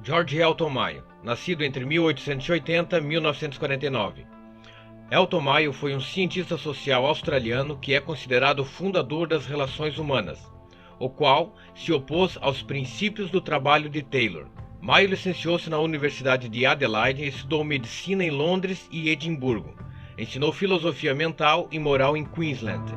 George Elton Mayo, nascido entre 1880 e 1949. Elton Mayo foi um cientista social australiano que é considerado o fundador das relações humanas, o qual se opôs aos princípios do trabalho de Taylor. Mayo licenciou-se na Universidade de Adelaide e estudou medicina em Londres e Edimburgo. Ensinou filosofia mental e moral em Queensland.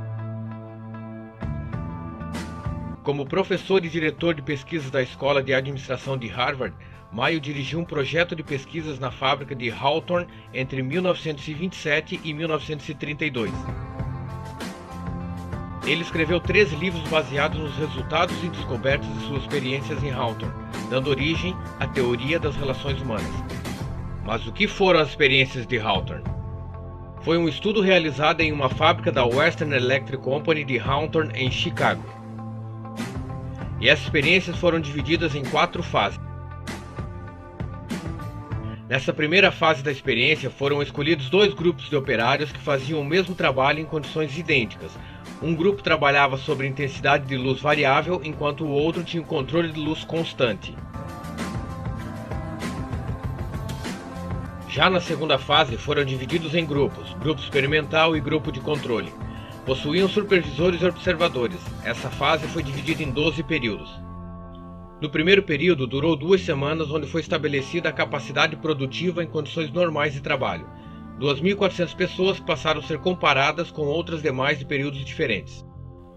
Como professor e diretor de pesquisas da Escola de Administração de Harvard, Mayo dirigiu um projeto de pesquisas na fábrica de Hawthorne entre 1927 e 1932. Ele escreveu 13 livros baseados nos resultados e descobertas de suas experiências em Hawthorne, dando origem à teoria das relações humanas. Mas o que foram as experiências de Hawthorne? Foi um estudo realizado em uma fábrica da Western Electric Company de Hawthorne, em Chicago. E essas experiências foram divididas em 4 fases. Nessa primeira fase da experiência foram escolhidos 2 grupos de operários que faziam o mesmo trabalho em condições idênticas. Um grupo trabalhava sobre intensidade de luz variável, enquanto o outro tinha um controle de luz constante. Já na segunda fase foram divididos em grupos, grupo experimental e grupo de controle. Possuíam supervisores e observadores. Essa fase foi dividida em 12 períodos. No primeiro período durou 2 semanas, onde foi estabelecida a capacidade produtiva em condições normais de trabalho. 2.400 pessoas passaram a ser comparadas com outras demais de períodos diferentes.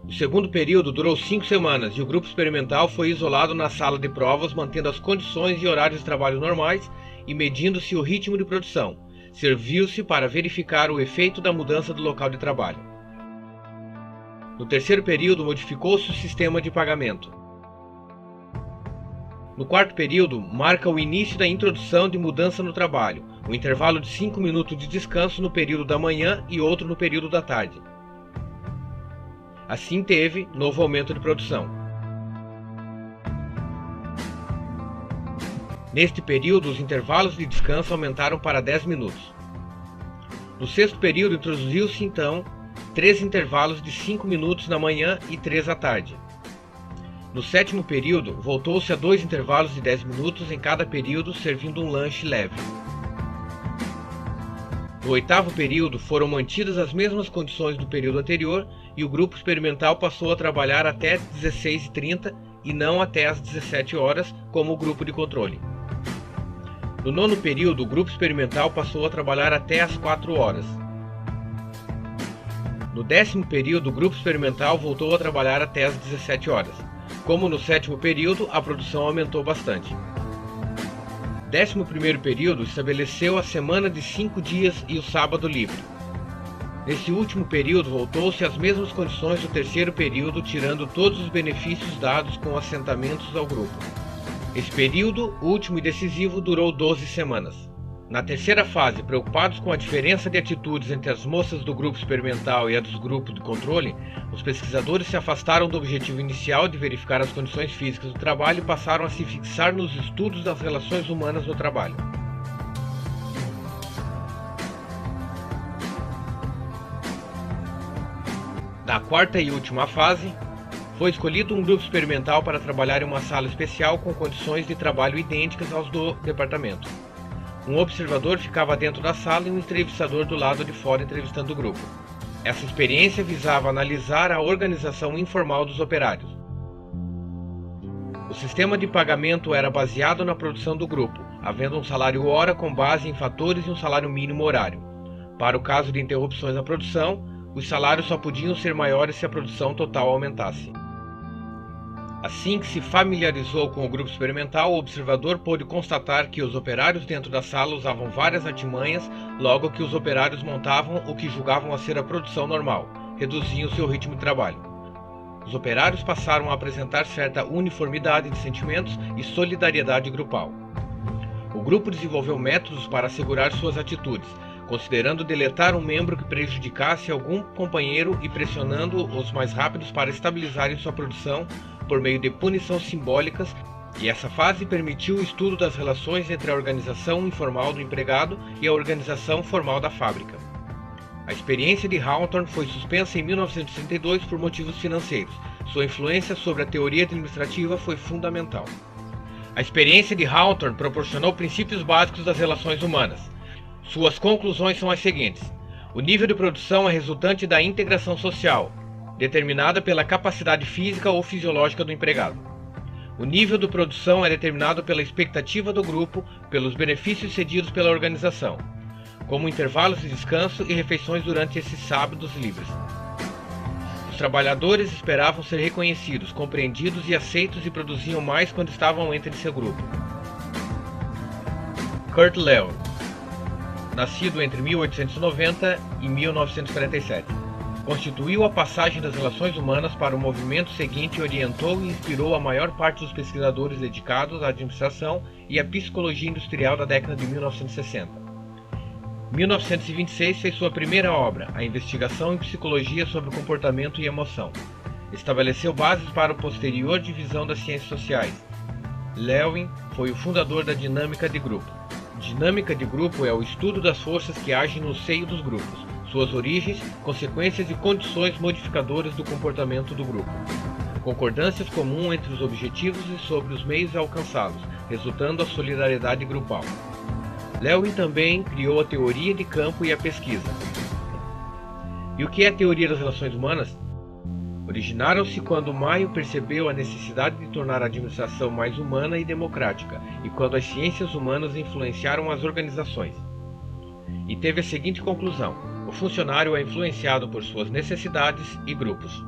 O segundo período durou 5 semanas e o grupo experimental foi isolado na sala de provas, mantendo as condições e horários de trabalho normais e medindo-se o ritmo de produção. Serviu-se para verificar o efeito da mudança do local de trabalho. No terceiro período, modificou-se o sistema de pagamento. No quarto período, marca o início da introdução de mudança no trabalho, um intervalo de 5 minutos de descanso no período da manhã e outro no período da tarde. Assim teve novo aumento de produção. Neste período, os intervalos de descanso aumentaram para 10 minutos. No sexto período, introduziu-se então 3 intervalos de 5 minutos na manhã e 3 à tarde. No sétimo período, voltou-se a 2 intervalos de 10 minutos em cada período, servindo um lanche leve. No oitavo período, foram mantidas as mesmas condições do período anterior e o grupo experimental passou a trabalhar até 16h30 e não até às 17 horas, como o grupo de controle. No nono período, o grupo experimental passou a trabalhar até às 4 horas. No 10º período, o grupo experimental voltou a trabalhar até às 17 horas. Como no sétimo período, a produção aumentou bastante. 11º período estabeleceu a semana de 5 dias e o sábado livre. Nesse último período, voltou-se às mesmas condições do terceiro período, tirando todos os benefícios dados com assentamentos ao grupo. Esse período, último e decisivo, durou 12 semanas. Na terceira fase, preocupados com a diferença de atitudes entre as moças do grupo experimental e a dos grupos de controle, os pesquisadores se afastaram do objetivo inicial de verificar as condições físicas do trabalho e passaram a se fixar nos estudos das relações humanas no trabalho. Na quarta e última fase, foi escolhido um grupo experimental para trabalhar em uma sala especial com condições de trabalho idênticas aos do departamento. Um observador ficava dentro da sala e um entrevistador do lado de fora entrevistando o grupo. Essa experiência visava analisar a organização informal dos operários. O sistema de pagamento era baseado na produção do grupo, havendo um salário hora com base em fatores e um salário mínimo horário. Para o caso de interrupções na produção, os salários só podiam ser maiores se a produção total aumentasse. Assim que se familiarizou com o grupo experimental, o observador pôde constatar que os operários dentro da sala usavam várias artimanhas, logo que os operários montavam o que julgavam a ser a produção normal, reduziam seu ritmo de trabalho. Os operários passaram a apresentar certa uniformidade de sentimentos e solidariedade grupal. O grupo desenvolveu métodos para assegurar suas atitudes, considerando deletar um membro que prejudicasse algum companheiro e pressionando os mais rápidos para estabilizarem sua produção por meio de punições simbólicas, e essa fase permitiu o estudo das relações entre a organização informal do empregado e a organização formal da fábrica. A experiência de Hawthorne foi suspensa em 1962 por motivos financeiros. Sua influência sobre a teoria administrativa foi fundamental. A experiência de Hawthorne proporcionou princípios básicos das relações humanas. Suas conclusões são as seguintes: o nível de produção é resultante da integração social, determinada pela capacidade física ou fisiológica do empregado. O nível de produção é determinado pela expectativa do grupo, pelos benefícios cedidos pela organização, como intervalos de descanso e refeições durante esses sábados livres. Os trabalhadores esperavam ser reconhecidos, compreendidos e aceitos e produziam mais quando estavam entre seu grupo. Kurt Lewin, nascido entre 1890 e 1947, constituiu a passagem das relações humanas para o movimento seguinte e orientou e inspirou a maior parte dos pesquisadores dedicados à administração e à psicologia industrial da década de 1960. Em 1926 fez sua primeira obra, A Investigação em Psicologia sobre o Comportamento e Emoção. Estabeleceu bases para a posterior divisão das ciências sociais. Lewin foi o fundador da dinâmica de grupo. Dinâmica de grupo é o estudo das forças que agem no seio dos grupos, suas origens, consequências e condições modificadoras do comportamento do grupo. Concordâncias comuns entre os objetivos e sobre os meios a alcançá-los, resultando a solidariedade grupal. Lewin também criou a teoria de campo e a pesquisa. E o que é a teoria das relações humanas? Originaram-se quando Mayo percebeu a necessidade de tornar a administração mais humana e democrática, e quando as ciências humanas influenciaram as organizações. E teve a seguinte conclusão: o funcionário é influenciado por suas necessidades e grupos.